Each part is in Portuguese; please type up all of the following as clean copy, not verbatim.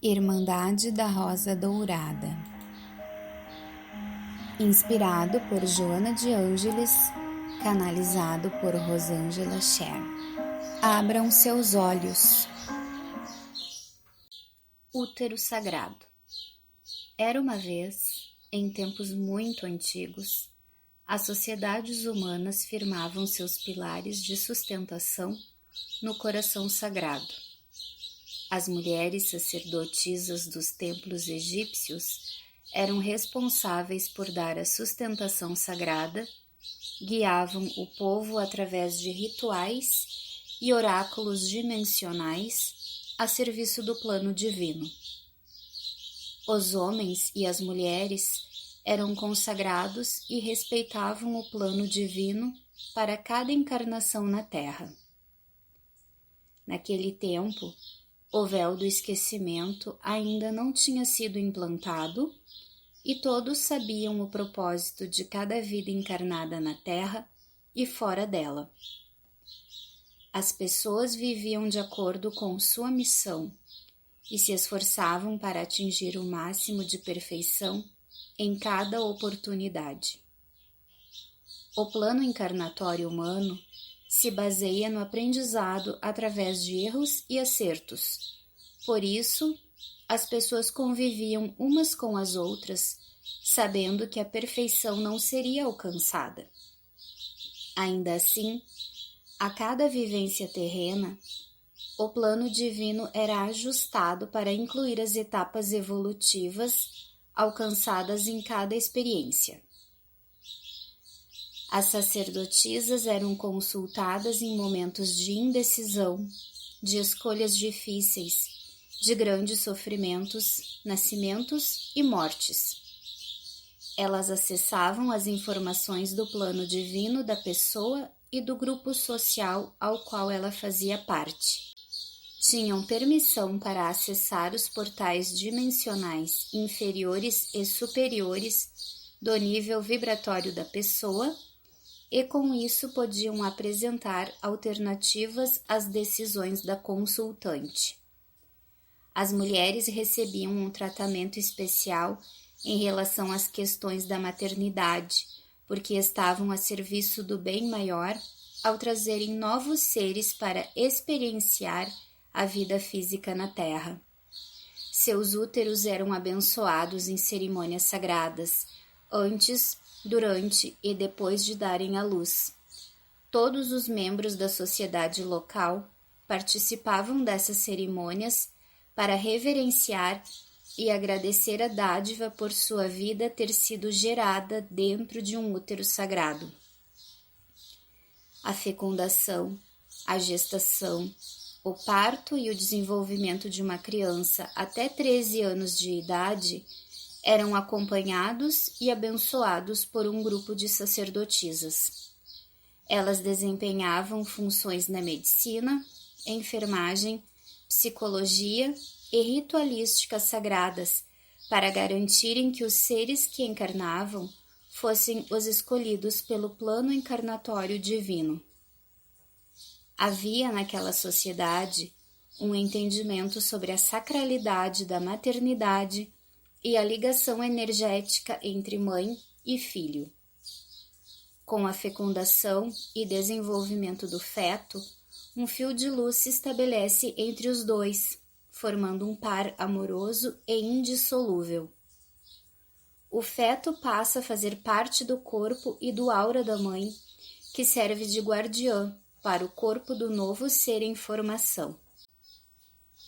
Irmandade da Rosa Dourada. Inspirado por Joana de Ângeles, canalizado por Rosângela Scher. Abram seus olhos. Útero sagrado. Era uma vez, em tempos muito antigos, as sociedades humanas firmavam seus pilares de sustentação no coração sagrado. As mulheres sacerdotisas dos templos egípcios eram responsáveis por dar a sustentação sagrada, guiavam o povo através de rituais e oráculos dimensionais a serviço do plano divino. Os homens e as mulheres eram consagrados e respeitavam o plano divino para cada encarnação na Terra. Naquele tempo, o véu do esquecimento ainda não tinha sido implantado e todos sabiam o propósito de cada vida encarnada na Terra e fora dela. As pessoas viviam de acordo com sua missão e se esforçavam para atingir o máximo de perfeição em cada oportunidade. O plano encarnatório humano se baseia no aprendizado através de erros e acertos. Por isso, as pessoas conviviam umas com as outras, sabendo que a perfeição não seria alcançada. Ainda assim, a cada vivência terrena, o plano divino era ajustado para incluir as etapas evolutivas alcançadas em cada experiência. As sacerdotisas eram consultadas em momentos de indecisão, de escolhas difíceis, de grandes sofrimentos, nascimentos e mortes. Elas acessavam as informações do plano divino da pessoa e do grupo social ao qual ela fazia parte. Tinham permissão para acessar os portais dimensionais inferiores e superiores do nível vibratório da pessoa e com isso podiam apresentar alternativas às decisões da consultante. As mulheres recebiam um tratamento especial em relação às questões da maternidade, porque estavam a serviço do bem maior ao trazerem novos seres para experienciar a vida física na Terra. Seus úteros eram abençoados em cerimônias sagradas, antes, durante e depois de darem à luz. Todos os membros da sociedade local participavam dessas cerimônias para reverenciar e agradecer a dádiva por sua vida ter sido gerada dentro de um útero sagrado. A fecundação, a gestação, o parto e o desenvolvimento de uma criança até 13 anos de idade eram acompanhados e abençoados por um grupo de sacerdotisas. Elas desempenhavam funções na medicina, enfermagem, psicologia e ritualística sagradas para garantirem que os seres que encarnavam fossem os escolhidos pelo plano encarnatório divino. Havia naquela sociedade um entendimento sobre a sacralidade da maternidade e a ligação energética entre mãe e filho. Com a fecundação e desenvolvimento do feto, um fio de luz se estabelece entre os dois, formando um par amoroso e indissolúvel. O feto passa a fazer parte do corpo e do aura da mãe, que serve de guardiã para o corpo do novo ser em formação.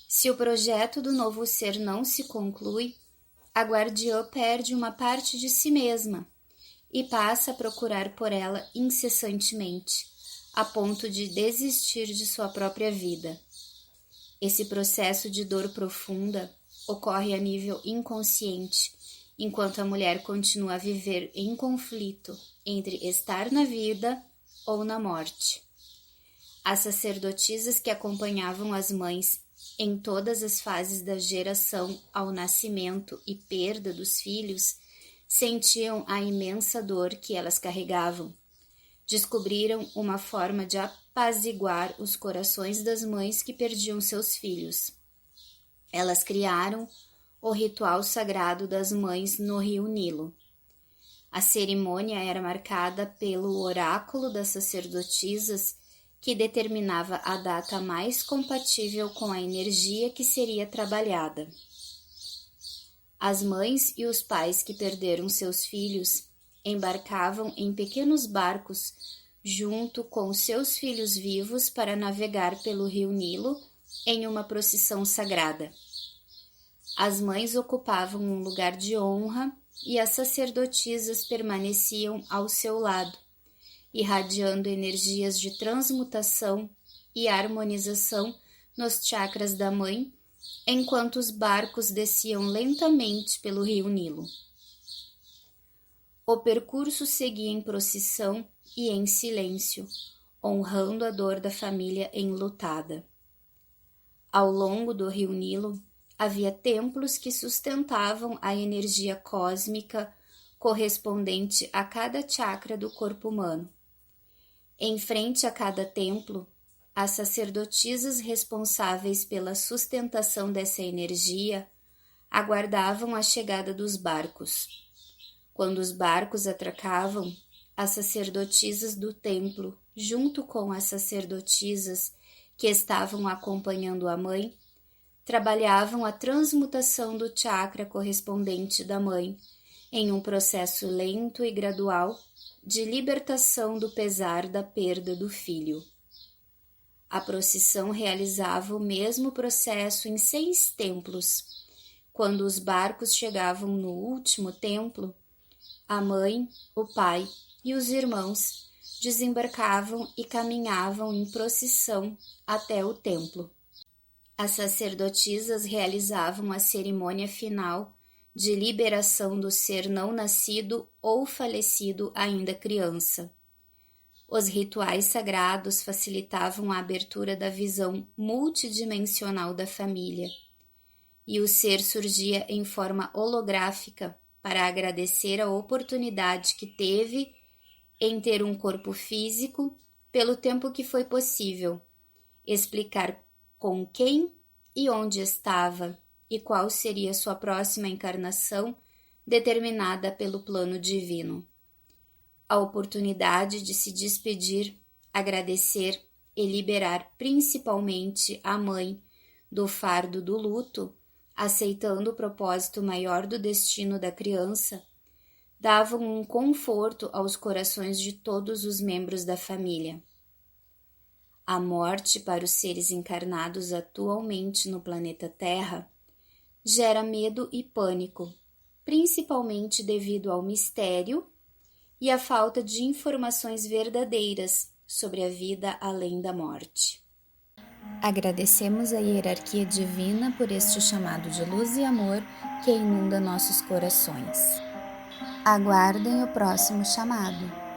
Se o projeto do novo ser não se conclui, a guardiã perde uma parte de si mesma e passa a procurar por ela incessantemente, a ponto de desistir de sua própria vida. Esse processo de dor profunda ocorre a nível inconsciente, enquanto a mulher continua a viver em conflito entre estar na vida ou na morte. As sacerdotisas que acompanhavam as mães em todas as fases da geração ao nascimento e perda dos filhos sentiam a imensa dor que elas carregavam. Descobriram uma forma de apaziguar os corações das mães que perdiam seus filhos. Elas criaram o ritual sagrado das mães no rio Nilo. A cerimônia era marcada pelo oráculo das sacerdotisas, que determinava a data mais compatível com a energia que seria trabalhada. As mães e os pais que perderam seus filhos embarcavam em pequenos barcos junto com seus filhos vivos para navegar pelo rio Nilo em uma procissão sagrada. As mães ocupavam um lugar de honra e as sacerdotisas permaneciam ao seu lado, irradiando energias de transmutação e harmonização nos chakras da mãe, enquanto os barcos desciam lentamente pelo rio Nilo. O percurso seguia em procissão e em silêncio, honrando a dor da família enlutada. Ao longo do rio Nilo, havia templos que sustentavam a energia cósmica correspondente a cada chakra do corpo humano. Em frente a cada templo, as sacerdotisas responsáveis pela sustentação dessa energia aguardavam a chegada dos barcos. Quando os barcos atracavam, as sacerdotisas do templo, junto com as sacerdotisas que estavam acompanhando a mãe, trabalhavam a transmutação do chakra correspondente da mãe em um processo lento e gradual de libertação do pesar da perda do filho. A procissão realizava o mesmo processo em 6 templos. Quando os barcos chegavam no último templo, a mãe, o pai e os irmãos desembarcavam e caminhavam em procissão até o templo. As sacerdotisas realizavam a cerimônia final de liberação do ser não nascido ou falecido ainda criança. Os rituais sagrados facilitavam a abertura da visão multidimensional da família, e o ser surgia em forma holográfica para agradecer a oportunidade que teve em ter um corpo físico pelo tempo que foi possível, explicar com quem e onde estava e qual seria sua próxima encarnação determinada pelo plano divino. A oportunidade de se despedir, agradecer e liberar principalmente a mãe do fardo do luto, aceitando o propósito maior do destino da criança, davam um conforto aos corações de todos os membros da família. A morte para os seres encarnados atualmente no planeta Terra gera medo e pânico, principalmente devido ao mistério e à falta de informações verdadeiras sobre a vida além da morte. Agradecemos a hierarquia divina por este chamado de luz e amor que inunda nossos corações. Aguardem o próximo chamado.